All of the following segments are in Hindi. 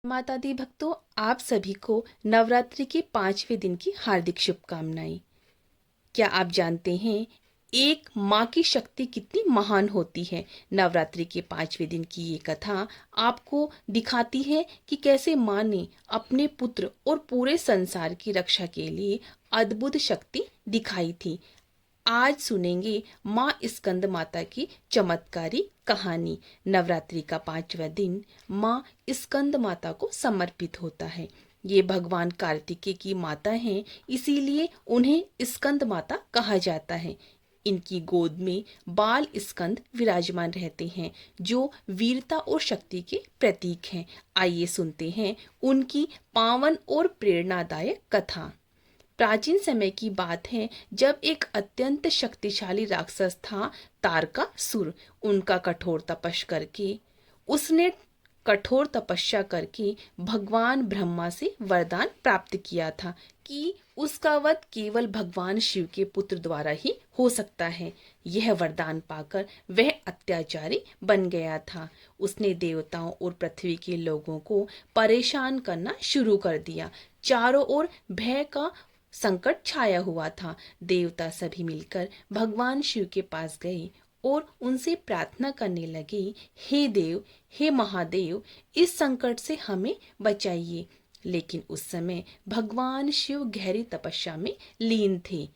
माता दी भक्तों, आप सभी को नवरात्रि के 5वें दिन की हार्दिक शुभकामनाएं। क्या आप जानते हैं एक माँ की शक्ति कितनी महान होती है। नवरात्रि के 5वें दिन की ये कथा आपको दिखाती है कि कैसे माँ ने अपने पुत्र और पूरे संसार की रक्षा के लिए अद्भुत शक्ति दिखाई थी। आज सुनेंगे माँ स्कंद माता की चमत्कारी कहानी। नवरात्रि का 5वां दिन माँ स्कंद माता को समर्पित होता है। ये भगवान कार्तिकेय की माता हैं, इसीलिए उन्हें स्कंद माता कहा जाता है। इनकी गोद में बाल स्कंद विराजमान रहते हैं, जो वीरता और शक्ति के प्रतीक हैं। आइए सुनते हैं उनकी पावन और प्रेरणादायक कथा। प्राचीन समय की बात है, जब एक अत्यंत शक्तिशाली राक्षस था तारकासुर। उनका उसने कठोर तपस्या करके भगवान ब्रह्मा से वरदान प्राप्त किया था कि उसका वध केवल भगवान शिव के पुत्र द्वारा ही हो सकता है। यह वरदान पाकर वह अत्याचारी बन गया था। उसने देवताओं और पृथ्वी के लोगों को परेशान करना शुरू कर दिया। चारों ओर भय का संकट छाया हुआ था। देवता सभी मिलकर भगवान शिव के पास गए और उनसे प्रार्थना करने लगे, हे देव, हे महादेव, इस संकट से हमें बचाइए। लेकिन उस समय भगवान शिव गहरी तपस्या में लीन थे।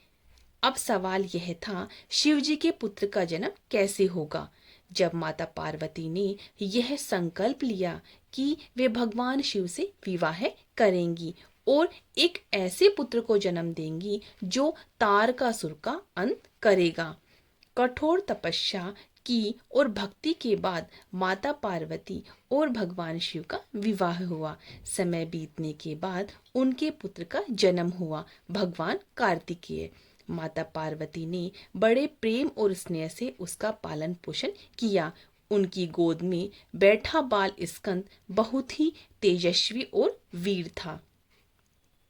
अब सवाल यह था, शिव जी के पुत्र का जन्म कैसे होगा। जब माता पार्वती ने यह संकल्प लिया कि वे भगवान शिव से विवाह करेंगी और एक ऐसे पुत्र को जन्म देंगी जो तारकासुर का अंत करेगा। कठोर तपस्या की और भक्ति के बाद माता पार्वती और भगवान शिव का विवाह हुआ। समय बीतने के बाद उनके पुत्र का जन्म हुआ, भगवान कार्तिकेय। माता पार्वती ने बड़े प्रेम और स्नेह से उसका पालन पोषण किया। उनकी गोद में बैठा बाल स्कंद बहुत ही तेजस्वी और वीर था।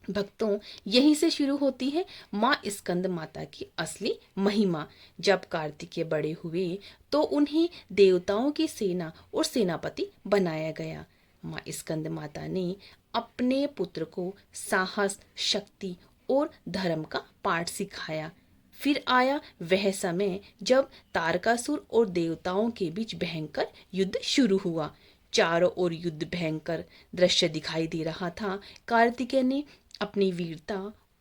भक्तों, यहीं से शुरू होती है माँ स्कंद माता की असली महिमा। जब कार्तिकेय बड़े हुए तो उन्हें देवताओं की सेना और सेनापति बनाया गया। माँ स्कंद माता ने अपने पुत्र को साहस, शक्ति और धर्म का पाठ सिखाया। फिर आया वह समय जब तारकासुर और देवताओं के बीच भयंकर युद्ध शुरू हुआ। चारों ओर युद्ध भयंकर दृश्य दिखाई दे रहा था। कार्तिकेय ने अपनी वीरता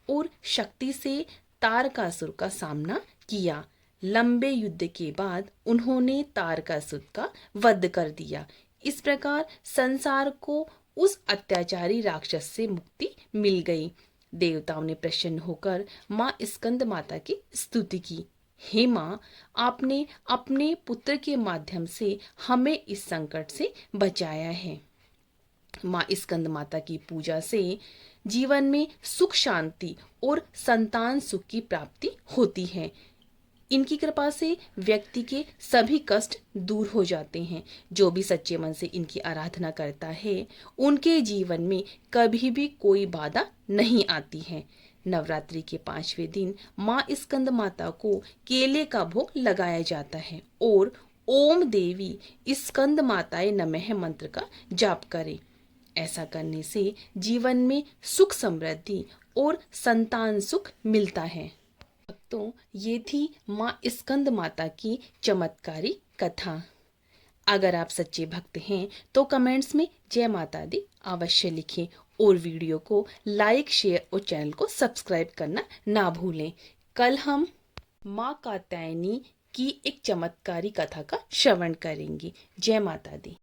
और शक्ति से तारकासुर का सामना किया। लंबे युद्ध के बाद उन्होंने तारकासुर का वध कर दिया। इस प्रकार संसार को उस अत्याचारी राक्षस से मुक्ति मिल गई। देवताओं ने प्रसन्न होकर माँ स्कंद माता की स्तुति की। हे माँ, आपने अपने पुत्र के माध्यम से हमें इस संकट से बचाया है। माँ स्कंद माता की पूजा से जीवन में सुख, शांति और संतान सुख की प्राप्ति होती है। इनकी कृपा से व्यक्ति के सभी कष्ट दूर हो जाते हैं। जो भी सच्चे मन से इनकी आराधना करता है, उनके जीवन में कभी भी कोई बाधा नहीं आती है। नवरात्रि के 5वें दिन माँ स्कंद माता को केले का भोग लगाया जाता है और ओम देवी स्कंद माताए नमः मंत्र का जाप करें। ऐसा करने से जीवन में सुख, समृद्धि और संतान सुख मिलता है। तो ये थी माँ स्कंद माता की चमत्कारी कथा। अगर आप सच्चे भक्त हैं तो कमेंट्स में जय माता दी अवश्य लिखें और वीडियो को लाइक, शेयर और चैनल को सब्सक्राइब करना ना भूलें। कल हम माँ कात्यायनी की एक चमत्कारी कथा का श्रवण करेंगे। जय माता दी।